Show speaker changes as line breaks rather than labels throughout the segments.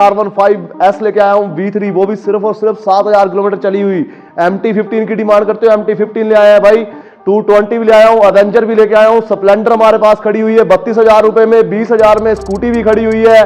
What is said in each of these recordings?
R15S लेके आया हूँ V3, वो भी सिर्फ और सिर्फ 7000 किलोमीटर चली हुई। MT15 की डिमांड करते हो, MT15 ले आया है भाई। 220 भी ले आया हूँ, अवेंजर भी लेके आया हूँ, स्प्लेंडर हमारे पास खड़ी हुई है 32,000 रुपए में, 20,000 में स्कूटी भी खड़ी हुई है,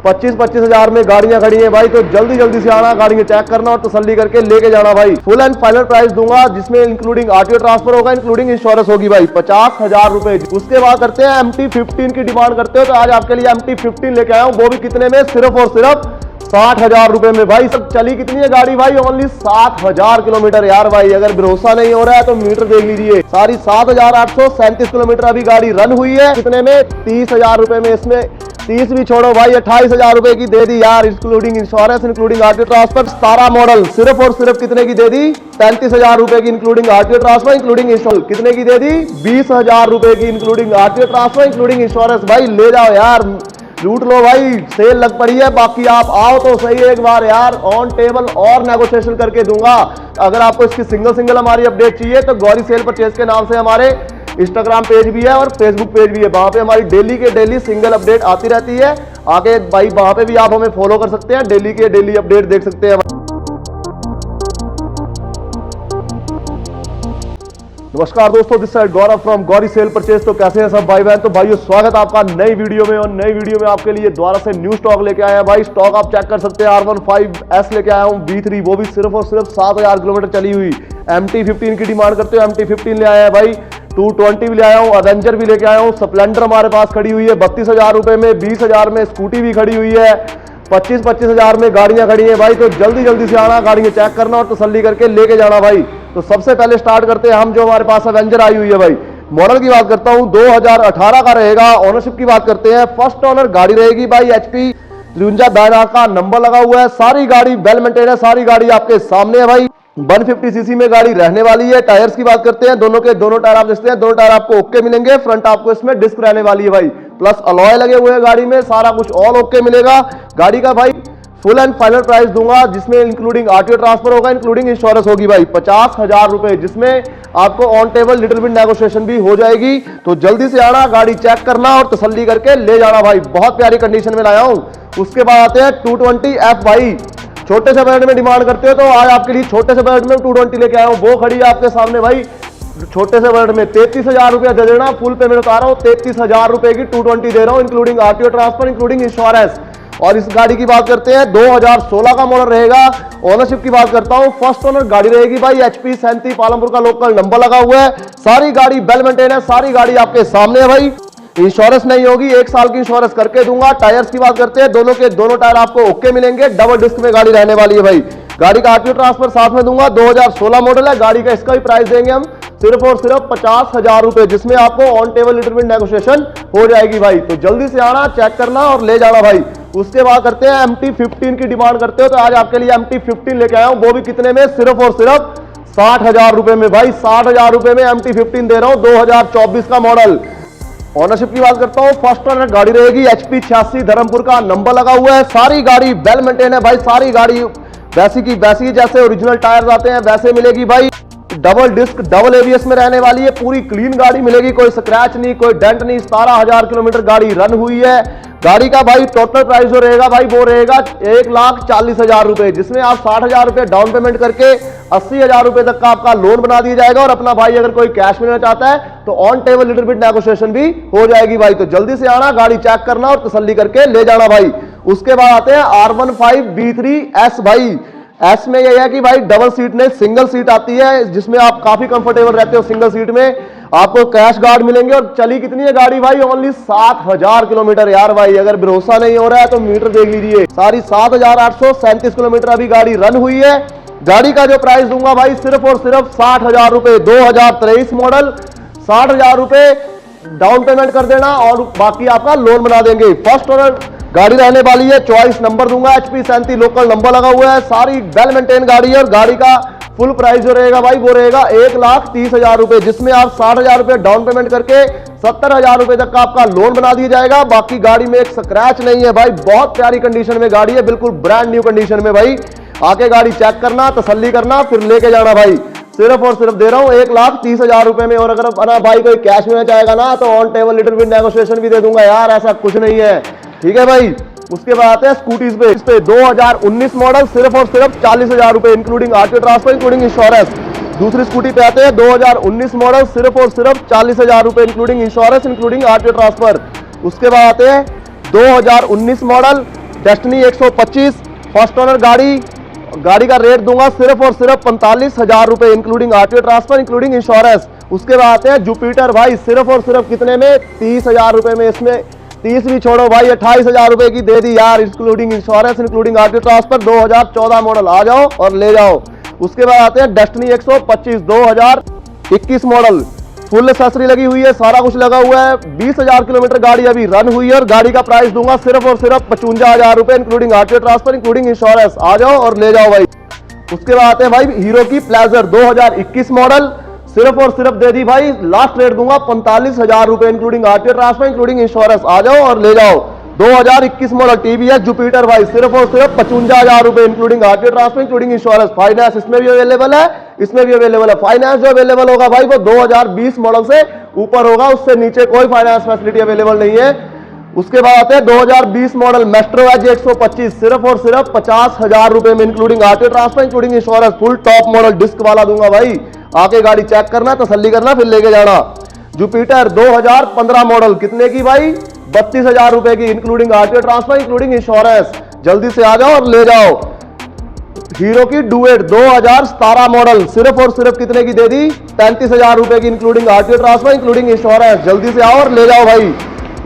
25,000 में गाड़ियां खड़ी हैं भाई। तो जल्दी जल्दी से आना, गाड़ी में चेक करना और तसल्ली करके लेके जाना भाई। फुल एंड फाइनल प्राइस दूंगा जिसमें इंक्लूडिंग आरटीओ ट्रांसफर होगा, इंक्लूडिंग इंश्योरेंस होगी भाई, 50,000 रुपए। उसके बाद करते हैं MT15 की डिमांड करते हो तो आज आपके लिए MT15 लेके आया हूँ, वो भी कितने में, सिर्फ और सिर्फ 60,000 रुपए में भाई। सब चली कितनी है गाड़ी भाई, ओनली 7,000 किलोमीटर यार भाई। अगर भरोसा नहीं हो रहा है तो मीटर देख लीजिए, सारी 7,837 किलोमीटर अभी गाड़ी रन हुई है। कितने में, 30,000 रुपए में। इसमें 30 भी छोड़ो भाई, 28,000 रुपए की दे दी यार, including insurance, including RTO transfer. 17 model सिर्फ और सिर्फ कितने की दे दी, 35,000 रुपए की, including RTO transfer, including insurance. कितने की दे दी, 20,000 रुपए की, including RTO transfer, including insurance. भाई ले जाओ यार, लूट लो भाई, सेल लग पड़ी है। बाकी आप आओ तो सही एक बार यार, ऑन टेबल और नेगोशिएशन करके दूंगा। अगर आपको इसकी सिंगल हमारी अपडेट चाहिए तो गौरी सेल परचेज के नाम से हमारे इंस्टाग्राम पेज भी है और फेसबुक पेज भी है, वहां पे हमारी डेली के डेली सिंगल अपडेट आती रहती है। आगे भाई वहां पे भी आप हमें फॉलो कर सकते हैं, डेली के डेली अपडेट देख सकते हैं। नमस्कार दोस्तों, this side Gaurav from Gauri cell purchase. तो कैसे हैं सब भाई बहन। तो भाइयों स्वागत आपका नई वीडियो में, और नई वीडियो में आपके लिए दोबारा से न्यू स्टॉक लेके आए हैं भाई। स्टॉक आप चेक कर सकते हैं, R15S लेके आया हूं V3, वो भी सिर्फ और सिर्फ 7,000 किलोमीटर चली हुई। MT15 की डिमांड करते हो, MT15 ले आया है भाई। 220 भी ले आया हूँ, अवेंजर भी लेके आया हूँ, स्प्लेंडर हमारे पास खड़ी हुई है 32,000 रुपए में, 20,000 में स्कूटी भी खड़ी हुई है, 25,000 में गाड़ियां खड़ी हैं भाई। तो जल्दी जल्दी से आना, गाड़ी में चेक करना और तसल्ली करके लेके जाना भाई। तो सबसे पहले स्टार्ट करते हैं हम, जो हमारे पास अवेंजर आई हुई है भाई। मॉडल की बात करता हूं, 2018 का रहेगा। ओनरशिप की बात करते हैं, फर्स्ट ओनर गाड़ी रहेगी भाई। HP 53 का नंबर लगा हुआ है, सारी गाड़ी वेल मेंटेन है, सारी गाड़ी आपके सामने है भाई। 150 सीसी में गाड़ी रहने वाली है। टायर्स की बात करते हैं, दोनों के दोनों टायर आप देखते हैं, दोनों टायर आपको ओके मिलेंगे। फ्रंट आपको इसमें डिस्क रहने वाली है भाई, प्लस अलॉय लगे हुए हैं गाड़ी में, सारा कुछ ऑल ओके मिलेगा। गाड़ी का भाई फुल एंड फाइनल प्राइस दूंगा जिसमें इंक्लूडिंग आरटीओ ट्रांसफर होगा, इंक्लूडिंग इंश्योरेंस होगी भाई, 50,000 रुपए, जिसमें आपको on table little bit negotiation भी हो जाएगी। तो जल्दी से आना, गाड़ी चेक करना और तसल्ली करके ले जाना भाई। बहुत प्यारी कंडीशन में लाया हूं। उसके बाद आते हैं 220F भाई। छोटे से बजट में डिमांड करते हो तो आज आपके लिए छोटे से बजट में 220 लेके आया हूं, वो खड़ी है आपके सामने भाई। छोटे से बजट में 33,000 रुपया दे देना, फुल पेमेंट बता रहा हूं, 33,000 रुपए की 220 दे रहा हूं, including RTO transfer, including insurance. और इस गाड़ी की बात करते हैं, 2016 का मॉडल रहेगा। ओनरशिप की बात करता हूं, फर्स्ट ओनर गाड़ी रहेगी भाई। HP 37 पालमपुर का लोकल नंबर लगा हुआ है, सारी गाड़ी वेल मेंटेन है, सारी गाड़ी आपके सामने है भाई। इंश्योरेंस नहीं होगी, 1 साल की इंश्योरेंस करके दूंगा। टायर्स की बात करते हैं, दोनों के दोनों टायर आपको ओके मिलेंगे, डबल डिस्क में गाड़ी रहने वाली है भाई। गाड़ी का आरटीओ ट्रांसफर साथ में दूंगा, 2016 मॉडल है गाड़ी का। इसका भी प्राइस देंगे हम सिर्फ और सिर्फ 50,000 रुपए, जिसमें आपको on table little bit negotiation हो जाएगी भाई। तो जल्दी से आना, चेक करना और ले जाना भाई। उसके बाद करते हैं MT15 की डिमांड करते हो तो आज आपके लिए MT15 लेके आया हूं, वो भी कितने में, सिर्फ और सिर्फ 60,000 रुपए में भाई। 60,000 रुपए में MT15 दे रहा हूं, 2024 का मॉडल। ओनरशिप की बात करता हूं, फर्स्ट ओनर गाड़ी रहेगी। HP 86 धर्मपुर का नंबर लगा हुआ है, सारी गाड़ी वेल मेंटेन है भाई। सारी गाड़ी वैसी की वैसी, जैसे ओरिजिनल टायर आते हैं वैसे मिलेगी भाई। डबल डिस्क डबल ABS में रहने वाली है, पूरी क्लीन गाड़ी मिलेगी, कोई स्क्रैच नहीं, कोई डेंट नहीं। 17,000 किलोमीटर गाड़ी रन हुई है। गाड़ी का भाई टोटल प्राइस जो रहेगा भाई, वो रहेगा 1,40,000 रुपए, जिसमें आप 60,000 रुपए डाउन पेमेंट करके 80,000 रुपए तक का आपका लोन बना दिया जाएगा। और अपना भाई अगर कोई कैश मिलना चाहता है तो on table little bit negotiation भी हो जाएगी भाई। तो जल्दी से आना, गाड़ी चेक करना और तसल्ली करके ले जाना भाई। उसके बाद आते हैं R15 V3S भाई। एस में यह है कि भाई डबल सीट नहीं, सिंगल सीट आती है, जिसमें आप काफी कंफर्टेबल रहते हो सिंगल सीट में। आपको कैश गार्ड मिलेंगे। और चली कितनी है गाड़ी भाई, ओनली 7,000 किलोमीटर यार भाई। अगर भरोसा नहीं हो रहा है तो मीटर देख लीजिए, सारी 7,837 किलोमीटर अभी गाड़ी रन हुई है। गाड़ी का जो प्राइस दूंगा भाई, सिर्फ और सिर्फ 60,000 रुपए, 2023 मॉडल। 60,000 रुपए डाउन पेमेंट कर देना और बाकी आपका लोन बना देंगे। फर्स्ट ओनर गाड़ी रहने वाली है, चॉइस नंबर दूंगा, HP 37 लोकल नंबर लगा हुआ है, सारी वेल मेंटेन गाड़ी है। और गाड़ी का फुल प्राइस जो रहेगा भाई, वो रहेगा 1,30,000 रुपए, जिसमें आप 60,000 रुपए डाउन पेमेंट करके 70,000 रुपए तक का आपका लोन बना दिया जाएगा। बाकी गाड़ी में एक स्क्रैच नहीं है भाई, बहुत प्यारी कंडीशन में गाड़ी है, बिल्कुल ब्रांड न्यू कंडीशन में भाई। आके गाड़ी चेक करना, तसल्ली करना, फिर लेके जाना भाई। सिर्फ और सिर्फ दे रहा हूं 1,30,000 रुपए में। और अगर भाई कोई कैश में चाहेगा ना तो on table little bit negotiation भी दे दूंगा यार, ऐसा कुछ नहीं है, ठीक है भाई। उसके बाद आते हैं स्कूटीज पे, इस पे 2019 मॉडल सिर्फ और सिर्फ 40,000 रुपए including RTO transfer including insurance. दूसरी स्कूटी पे आते हैं 2019 मॉडल सिर्फ और सिर्फ 40,000 रुपए including insurance including RTO transfer. उसके बाद आते हैं 2019 मॉडल डेस्टिनी 125 फर्स्ट ओनर गाड़ी का रेट दूंगा सिर्फ और सिर्फ 45,000 रुपए including RTO transfer including insurance. उसके बाद आते हैं जुपिटर भाई, सिर्फ और सिर्फ कितने में, 30,000 रुपए में। इसमें 30 भी छोड़ो भाई, 28,000 रुपए की दे दी यार including insurance including RTO transfer. 2014 model, आ जाओ और ले जाओ। उसके बाद आते हैं डेस्टिनी 125 2021 मॉडल, फुल एक्सेसरी लगी हुई है, सारा कुछ लगा हुआ है। 20,000 किलोमीटर गाड़ी अभी रन हुई है और गाड़ी का प्राइस दूंगा सिर्फ और सिर्फ 55,000 रुपए including RTO transfer including insurance. आ जाओ और ले जाओ भाई। उसके बाद आते हैं भाई हीरो की प्लेजर 2021 मॉडल, सिर्फ और सिर्फ दे दी भाई, लास्ट रेट दूंगा 45,000 रुपए including RTO transfer including insurance. आ जाओ और ले जाओ। 2021 मॉडल टीवीएस जुपिटर भाई, सिर्फ और सिर्फ 55,000 रुपए including RTO transfer including insurance. Finance इसमें भी अवेलेबल है, इसमें भी अवेलेबल है। फाइनेंस जो अवेलेबल होगा भाई वो 2020 मॉडल से ऊपर होगा, उससे नीचे कोई फाइनेंस फैसिलिटी अवेलेबल नहीं है। उसके बाद आते हैं 2020 मॉडल मेट्रो एज 125, सिर्फ और सिर्फ 50,000 रुपए में including RTO transfer including insurance. Full top model disc वाला दूंगा भाई, आके गाड़ी चेक करना, तसल्ली करना, फिर लेके जाना। जुपिटर 2015 मॉडल कितने की भाई, 32,000 रुपए की including RTO transfer including insurance. जल्दी से आ जाओ और ले जाओ। हीरो की डुएट 2017 मॉडल, सिर्फ और सिर्फ कितने की दे दी, 35,000 रुपए की including RTO transfer including insurance. जल्दी से आओ और ले जाओ भाई।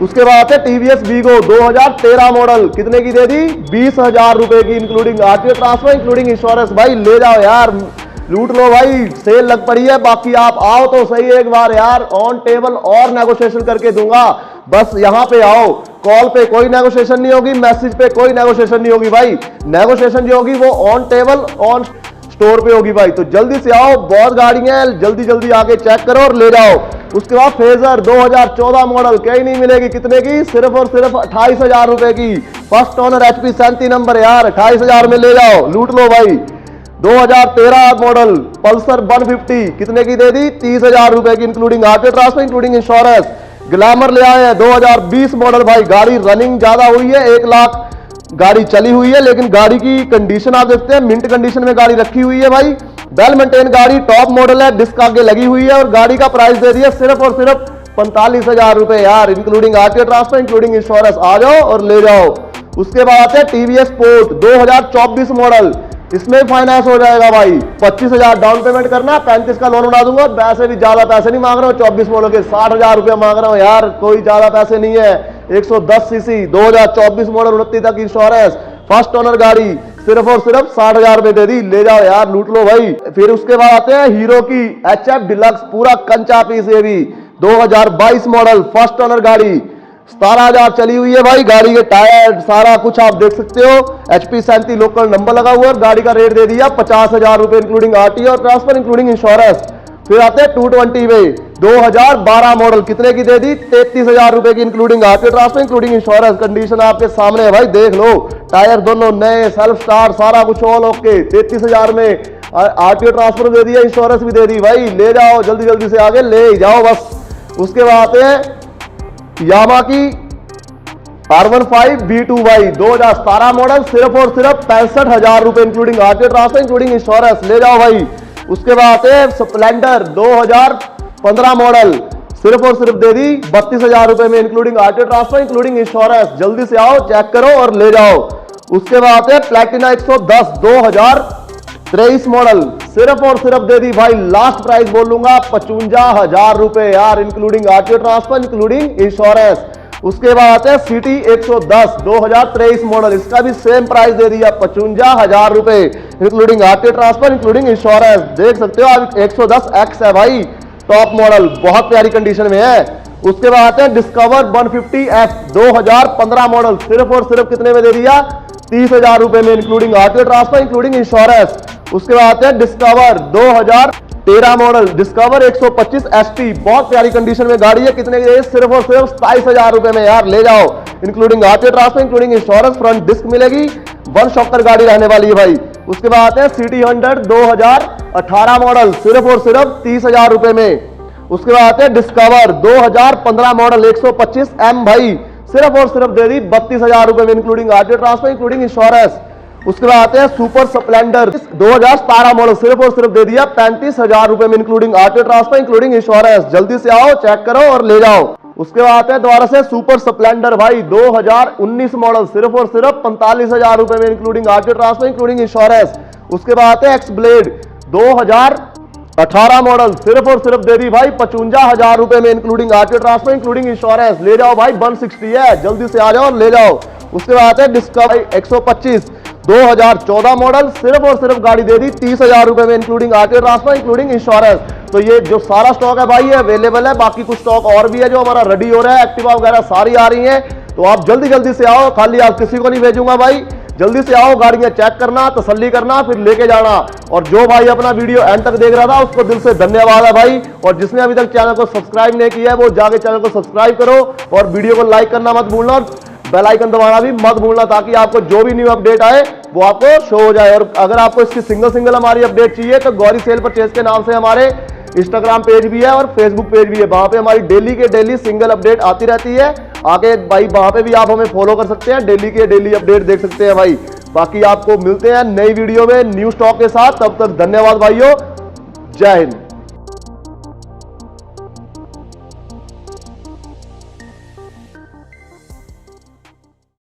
उसके बाद है टीवीएस वीगो 2013 मॉडल, कितने की दे दी, 20,000 रुपए की including RTO transfer including insurance. भाई ले जाओ यार, लूट लो भाई, सेल लग पड़ी है। बाकी आप आओ तो सही एक बार यार, ऑन टेबल और नेगोशिएशन करके दूंगा। बस यहां पे आओ, कॉल पे कोई नेगोशिएशन नहीं होगी, मैसेज पे कोई नेगोशिएशन नहीं होगी भाई। नेगोशिएशन जो होगी वो ऑन टेबल ऑन स्टोर पे होगी भाई। तो जल्दी से आओ, बहुत गाड़ियां हैं, जल्दी जल्दी आके चेक करो और ले जाओ। उसके बाद फेजर 2014 मॉडल, कहीं नहीं मिलेगी, कितने की, सिर्फ और सिर्फ 28,000 रुपए की। फर्स्ट ओनर HP 37 नंबर यार, 28,000 में ले जाओ, लूट लो भाई। 2013 मॉडल पल्सर 150, कितने की दे दी, 30,000 रुपए की including RTO transfer including insurance. Glamour ले आए हैं 2020 मॉडल भाई, गाड़ी रनिंग ज्यादा हुई है, 1 लाख गाड़ी चली हुई है, लेकिन गाड़ी की कंडीशन आप देखते हैं, मिंट कंडीशन में गाड़ी रखी हुई है भाई। वेल मेंटेन गाड़ी, टॉप मॉडल है, डिस्क आगे लगी हुई है और गाड़ी का प्राइस दे दिया सिर्फ और सिर्फ 45,000 रुपए यार including RTO transfer including insurance. आ जाओ और ले जाओ। उसके बाद आते हैं टीवीएस स्पोर्ट 2024 मॉडल, इसमें फाइनेंस हो जाएगा भाई, 25,000 डाउन पेमेंट करना, 35 का लोन उड़ा दूंगा। वैसे भी ज्यादा पैसे नहीं मांग रहा हूँ, 24 मॉडल के 60,000 रुपए मांग रहा हूँ यार, कोई ज्यादा पैसे नहीं है। 110 सीसी 2024 मॉडल 29 तक इंश्योरेंस, फर्स्ट ओनर गाड़ी, सिर्फ और सिर्फ 60,000 रुपए दे दी, ले जाओ यार, लूट लो भाई। फिर उसके बाद आते हैं हीरो की HF डिलक्स, पूरा कंचा पीस है भी, 2022 मॉडल फर्स्ट ओनर गाड़ी, 17,000 चली हुई है भाई। गाड़ी के टायर सारा कुछ आप देख सकते हो, HP 37 लोकल नंबर लगा हुआ है और गाड़ी का रेट दे दिया 50,000 रुपए इंक्लूडिंग आरटीओ और ट्रांसफर इंक्लूडिंग इंश्योरेंस। फिर आते हैं 220 में 2012 मॉडल, कितने की दे दी, 33,000 रुपए की including RTO transfer including insurance. Condition आपके सामने है भाई, देख लो, टायर दोनों नए, सेल्फ स्टार्ट, सारा कुछ ऑल ओके। 33,000 में आरटीओ ट्रांसफर दे दिया, इंश्योरेंस भी दे दी भाई, ले जाओ जल्दी जल्दी से आगे ले जाओ बस। उसके बाद आते हैं यामा की R15 B2 भाई, 2017 मॉडल, सिर्फ और सिर्फ 65,000 रुपए including RTO transfer including insurance, ले जाओ भाई। उसके बाद आते हैं स्प्लेंडर 2015 मॉडल, सिर्फ और सिर्फ दे दी 32,000 रुपए में including RTO transfer including insurance. जल्दी से आओ, चेक करो और ले जाओ। उसके बाद आते हैं प्लैटिना 110 2023 मॉडल, सिर्फ और सिर्फ दे दी भाई, लास्ट प्राइस बोलूंगा 55,000 रुपए यार including RTO transfer including insurance. उसके बाद आते हैं सिटी 110 2023 मॉडल, इसका भी सेम प्राइस दे दिया 55,000 रुपए including RTO transfer including insurance. देख सकते हो आप, 110X है भाई, टॉप मॉडल, बहुत प्यारी कंडीशन में है। उसके बाद आते हैं डिस्कवर 150F 2015 मॉडल, सिर्फ और सिर्फ कितने में दे दिया, 30,000 रुपए में including RTO transfer including insurance. उसके बाद आते हैं डिस्कवर 2013 मॉडल, डिस्कवर 125 ST, बहुत प्यारी कंडीशन में गाड़ी है, कितने की, सिर्फ और सिर्फ 27,000 रुपए में यार, ले जाओ including RTO transfer including insurance. Front disc मिलेगी, 1 शॉकर गाड़ी रहने वाली है भाई। उसके बाद आते हैं सिटी 100 2018 मॉडल, सिर्फ और सिर्फ 30,000 रुपए में। उसके बाद आते हैं डिस्कवर 2015 मॉडल 125M भाई, सिर्फ और सिर्फ दे दी 32,000 रुपए में, including RTO transfer, including insurance. उसके बाद आते हैं सुपर स्प्लेंडर 2017 मॉडल, सिर्फ और सिर्फ दे दिया 35,000 रुपए में, including RTO transfer, including insurance. जल्दी से आओ, चेक करो और ले जाओ। उसके बाद आते हैं दोबारा से सुपर स्प्लेंडर भाई 2019 मॉडल, सिर्फ और सिर्फ 45,000 रुपए में, including RTO transfer, including insurance. उसके बाद आते हैं एक्स ब्लेड 2018 मॉडल, सिर्फ और सिर्फ दे दी भाई 55,000 रुपए में, including RTO transfer, including insurance. ले जाओ भाई, 160 है, जल्दी से आ जाओ और ले जाओ। उसके बाद है डिस्कवरी 125 2014 मॉडल, सिर्फ और सिर्फ गाड़ी दे दी 30,000 रुपए में, including RTO transfer, including insurance. तो ये जो सारा स्टॉक है भाई ये अवेलेबल है, बाकी कुछ स्टॉक और भी है जो हमारा रेडी हो रहा है, एक्टिवा वगैरह सारी आ रही है। तो आप जल्दी जल्दी से आओ, खाली आप किसी को नहीं भेजूंगा भाई, जल्दी से आओ, गाड़ियां चेक करना, तसल्ली करना, फिर लेके जाना। और जो भाई अपना वीडियो एंड तक देख रहा था उसको दिल से धन्यवाद है भाई, और जिसने अभी तक चैनल को सब्सक्राइब नहीं किया है वो जाके चैनल को सब्सक्राइब करो, और वीडियो को लाइक करना मत भूलना, और बेल आइकन दबाना भी मत भूलना, ताकि आपको जो भी न्यू अपडेट आए वो आपको शो हो जाए। और अगर आपको इसकी सिंगल हमारी अपडेट चाहिए तो गौरी सेल परचेज के नाम से हमारे इंस्टाग्राम पेज भी है और फेसबुक पेज भी है, वहां पे हमारी डेली के डेली सिंगल अपडेट आती रहती है। आगे भाई वहां पे भी आप हमें फॉलो कर सकते हैं, डेली के डेली अपडेट देख सकते हैं भाई। बाकी आपको मिलते हैं नई वीडियो में न्यू स्टॉक के साथ, तब तक धन्यवाद भाइयों, जय हिंद।